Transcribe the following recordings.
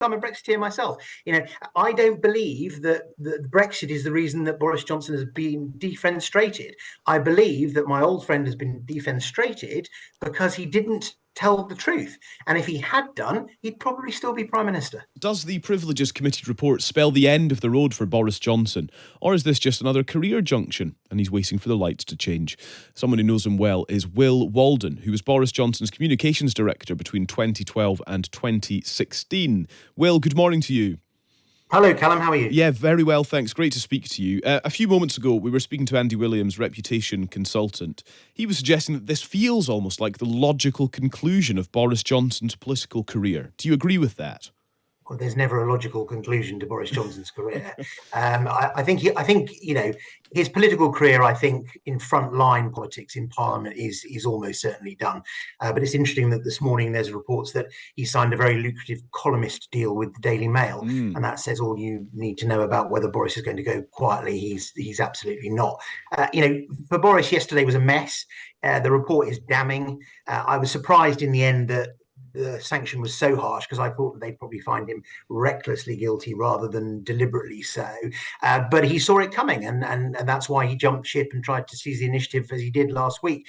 I'm a Brexiteer myself. I don't believe that Brexit is the reason that Boris Johnson has been defenestrated. I believe that my old friend has been defenestrated because he didn't tell the truth. And if he had done, he'd probably still be Prime Minister. Does the Privileges Committee report spell the end of the road for Boris Johnson? Or is this just another career junction and he's waiting for the lights to change? Someone who knows him well is Will Walden, who was Boris Johnson's communications director between 2012 and 2016. Will, good morning to you. Hello, Callum. How are you? Yeah, very well, thanks. Great to speak to you. A few moments ago, we were speaking to Andy Williams, reputation consultant. He was suggesting that this feels almost like the logical conclusion of Boris Johnson's political career. Do you agree with that? Well, there's never a logical conclusion to Boris Johnson's career. I think his political career, I think, in frontline politics in Parliament is almost certainly done. But it's interesting that this morning there's reports that he signed a very lucrative columnist deal with the Daily Mail, and that says all you need to know about whether Boris is going to go quietly. He's absolutely not. For Boris, yesterday was a mess. The report is damning. I was surprised in the end that the sanction was so harsh because I thought that they'd probably find him recklessly guilty rather than deliberately so. But he saw it coming, and that's why he jumped ship and tried to seize the initiative as he did last week.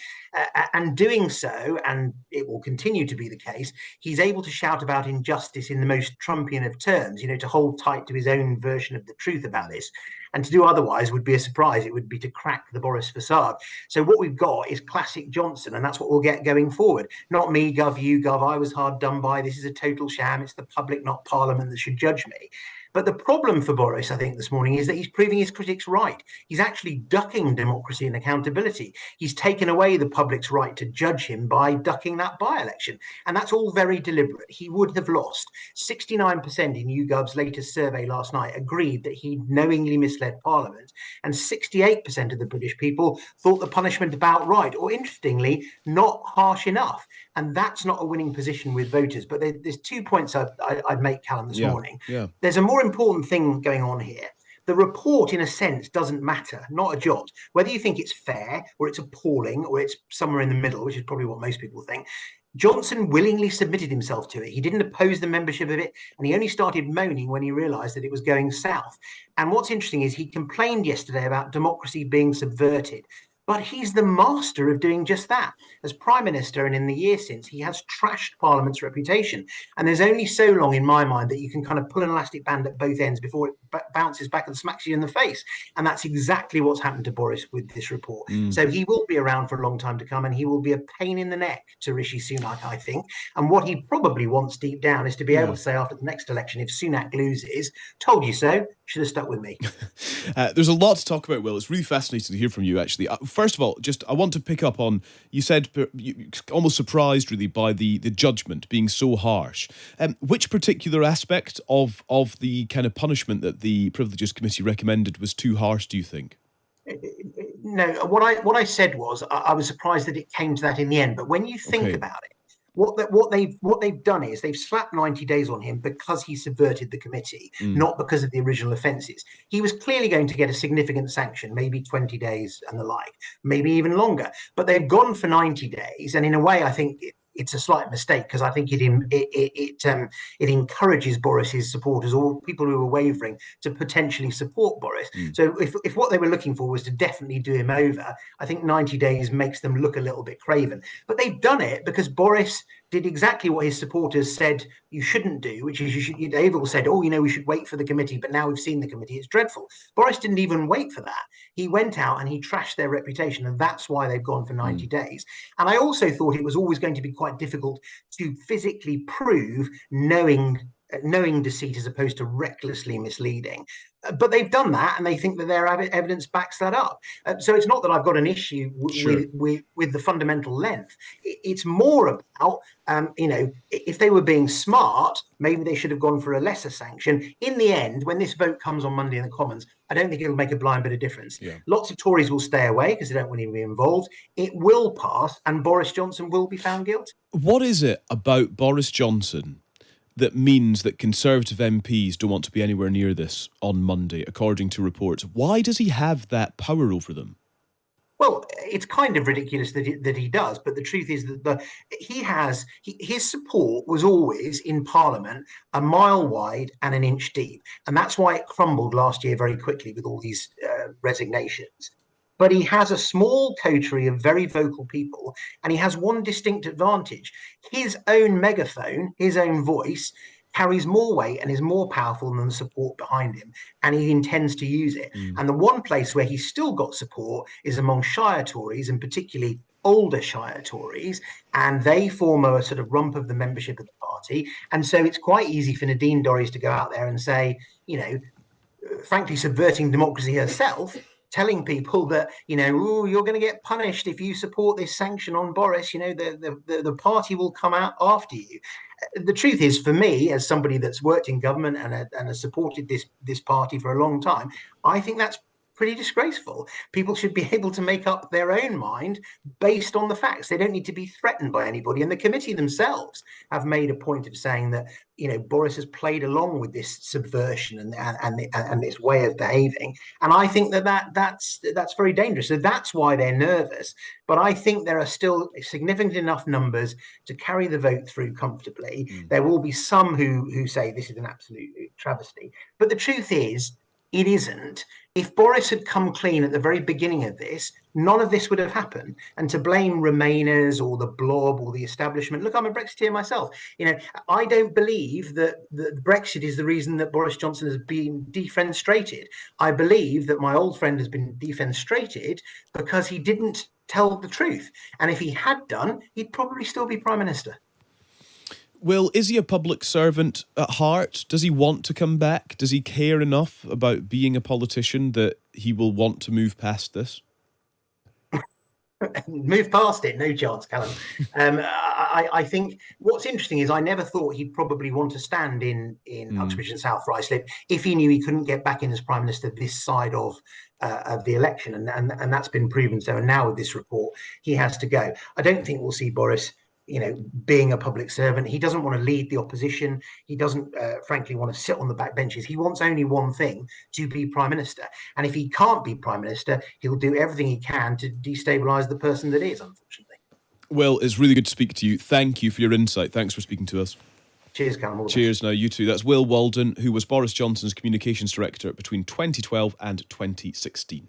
And doing so, and it will continue to be the case, he's able to shout about injustice in the most Trumpian of terms, to hold tight to his own version of the truth about this. And to do otherwise would be a surprise. It would be to crack the Boris facade. So what we've got is classic Johnson, and that's what we'll get going forward. Not me, Gov, you, Gov, I was hard done by. This is a total sham. It's the public, not Parliament, that should judge me. But the problem for Boris, I think, this morning is that he's proving his critics right. He's actually ducking democracy and accountability. He's taken away the public's right to judge him by ducking that by-election. And that's all very deliberate. He would have lost. 69% in YouGov's latest survey last night agreed that he knowingly misled Parliament. And 68% of the British people thought the punishment about right, or interestingly, not harsh enough. And that's not a winning position with voters. But there's 2 points I'd make, Callum, this morning. Yeah. There's a more important thing going on here. The report, in a sense, doesn't matter, not a jot. Whether you think it's fair or it's appalling or it's somewhere in the middle, which is probably what most people think, Johnson willingly submitted himself to it. He didn't oppose the membership of it, and he only started moaning when he realised that it was going south. And what's interesting is he complained yesterday about democracy being subverted. But he's the master of doing just that. As Prime Minister and in the year since, he has trashed Parliament's reputation. And there's only so long, in my mind, that you can kind of pull an elastic band at both ends before it bounces back and smacks you in the face. And that's exactly what's happened to Boris with this report. So he will be around for a long time to come, and he will be a pain in the neck to Rishi Sunak, I think. And what he probably wants deep down is to be able to say after the next election, if Sunak loses, told you so, should have stuck with me. There's a lot to talk about, Will. It's really fascinating to hear from you, actually. First of all, I want to pick up on, you said you almost surprised, really, by the judgment being so harsh. Which particular aspect of the kind of punishment that the Privileges Committee recommended was too harsh, do you think? No, what I said was I was surprised that it came to that in the end. But when you think about it, what they've done is they've slapped 90 days on him because he subverted the committee, not because of the original offences. He was clearly going to get a significant sanction, maybe 20 days and the like, maybe even longer. But they've gone for 90 days, and in a way, I think it's a slight mistake because I think it encourages Boris's supporters or people who are wavering to potentially support Boris. So if what they were looking for was to definitely do him over, I think 90 days makes them look a little bit craven. But they've done it because Boris did exactly what his supporters said you shouldn't do, which is they've all said, we should wait for the committee, but now we've seen the committee, it's dreadful. Boris didn't even wait for that. He went out and he trashed their reputation, and that's why they've gone for 90 days. And I also thought it was always going to be quite difficult to physically prove knowing deceit as opposed to recklessly misleading. But they've done that, and they think that their evidence backs that up. So it's not that I've got an issue with the fundamental length. It's more about, if they were being smart, maybe they should have gone for a lesser sanction. In the end, when this vote comes on Monday in the Commons, I don't think it'll make a blind bit of difference. Lots of Tories will stay away because they don't want to be involved. It will pass, and Boris Johnson will be found guilty. What is it about Boris Johnson that means that Conservative MPs don't want to be anywhere near this on Monday, according to reports? Why does he have that power over them? Well, it's kind of ridiculous that he does, but the truth is that his support was always in Parliament a mile wide and an inch deep, and that's why it crumbled last year very quickly with all these resignations. But he has a small coterie of very vocal people, and he has one distinct advantage: his own megaphone, his own voice, carries more weight and is more powerful than the support behind him, and he intends to use it. And the one place where he's still got support is among Shire Tories, and particularly older Shire Tories, and they form a sort of rump of the membership of the party. And so it's quite easy for Nadine Dorries to go out there and say, frankly, subverting democracy herself, telling people that, "Ooh, you're going to get punished if you support this sanction on Boris, the party will come out after you." The truth is, for me, as somebody that's worked in government and has supported this party for a long time, I think that's pretty disgraceful. People should be able to make up their own mind based on the facts. They don't need to be threatened by anybody. And the committee themselves have made a point of saying that, Boris has played along with this subversion and this way of behaving. And I think that's very dangerous. So that's why they're nervous. But I think there are still significant enough numbers to carry the vote through comfortably. There will be some who say this is an absolute travesty. But the truth is, it isn't. If Boris had come clean at the very beginning of this, none of this would have happened. And to blame Remainers or the blob or the establishment, look, I'm a Brexiteer myself. I don't believe that Brexit is the reason that Boris Johnson has been defenestrated. I believe that my old friend has been defenestrated because he didn't tell the truth. And if he had done, he'd probably still be Prime Minister. Will, is he a public servant at heart? Does he want to come back? Does he care enough about being a politician that he will want to move past this? Move past it, no chance, Callum. I think what's interesting is I never thought he'd probably want to stand in Uxbridge and South Ruislip if he knew he couldn't get back in as Prime Minister this side of the election, and that's been proven. So, and now with this report, he has to go. I don't think we'll see Boris being a public servant. He doesn't want to lead the opposition. He doesn't, frankly, want to sit on the back benches. He wants only one thing: to be Prime Minister. And if he can't be Prime Minister, he'll do everything he can to destabilise the person that is, unfortunately. Well, it's really good to speak to you. Thank you for your insight. Thanks for speaking to us. Cheers, Callum. Cheers. Now, you too. That's Will Walden, who was Boris Johnson's communications director between 2012 and 2016.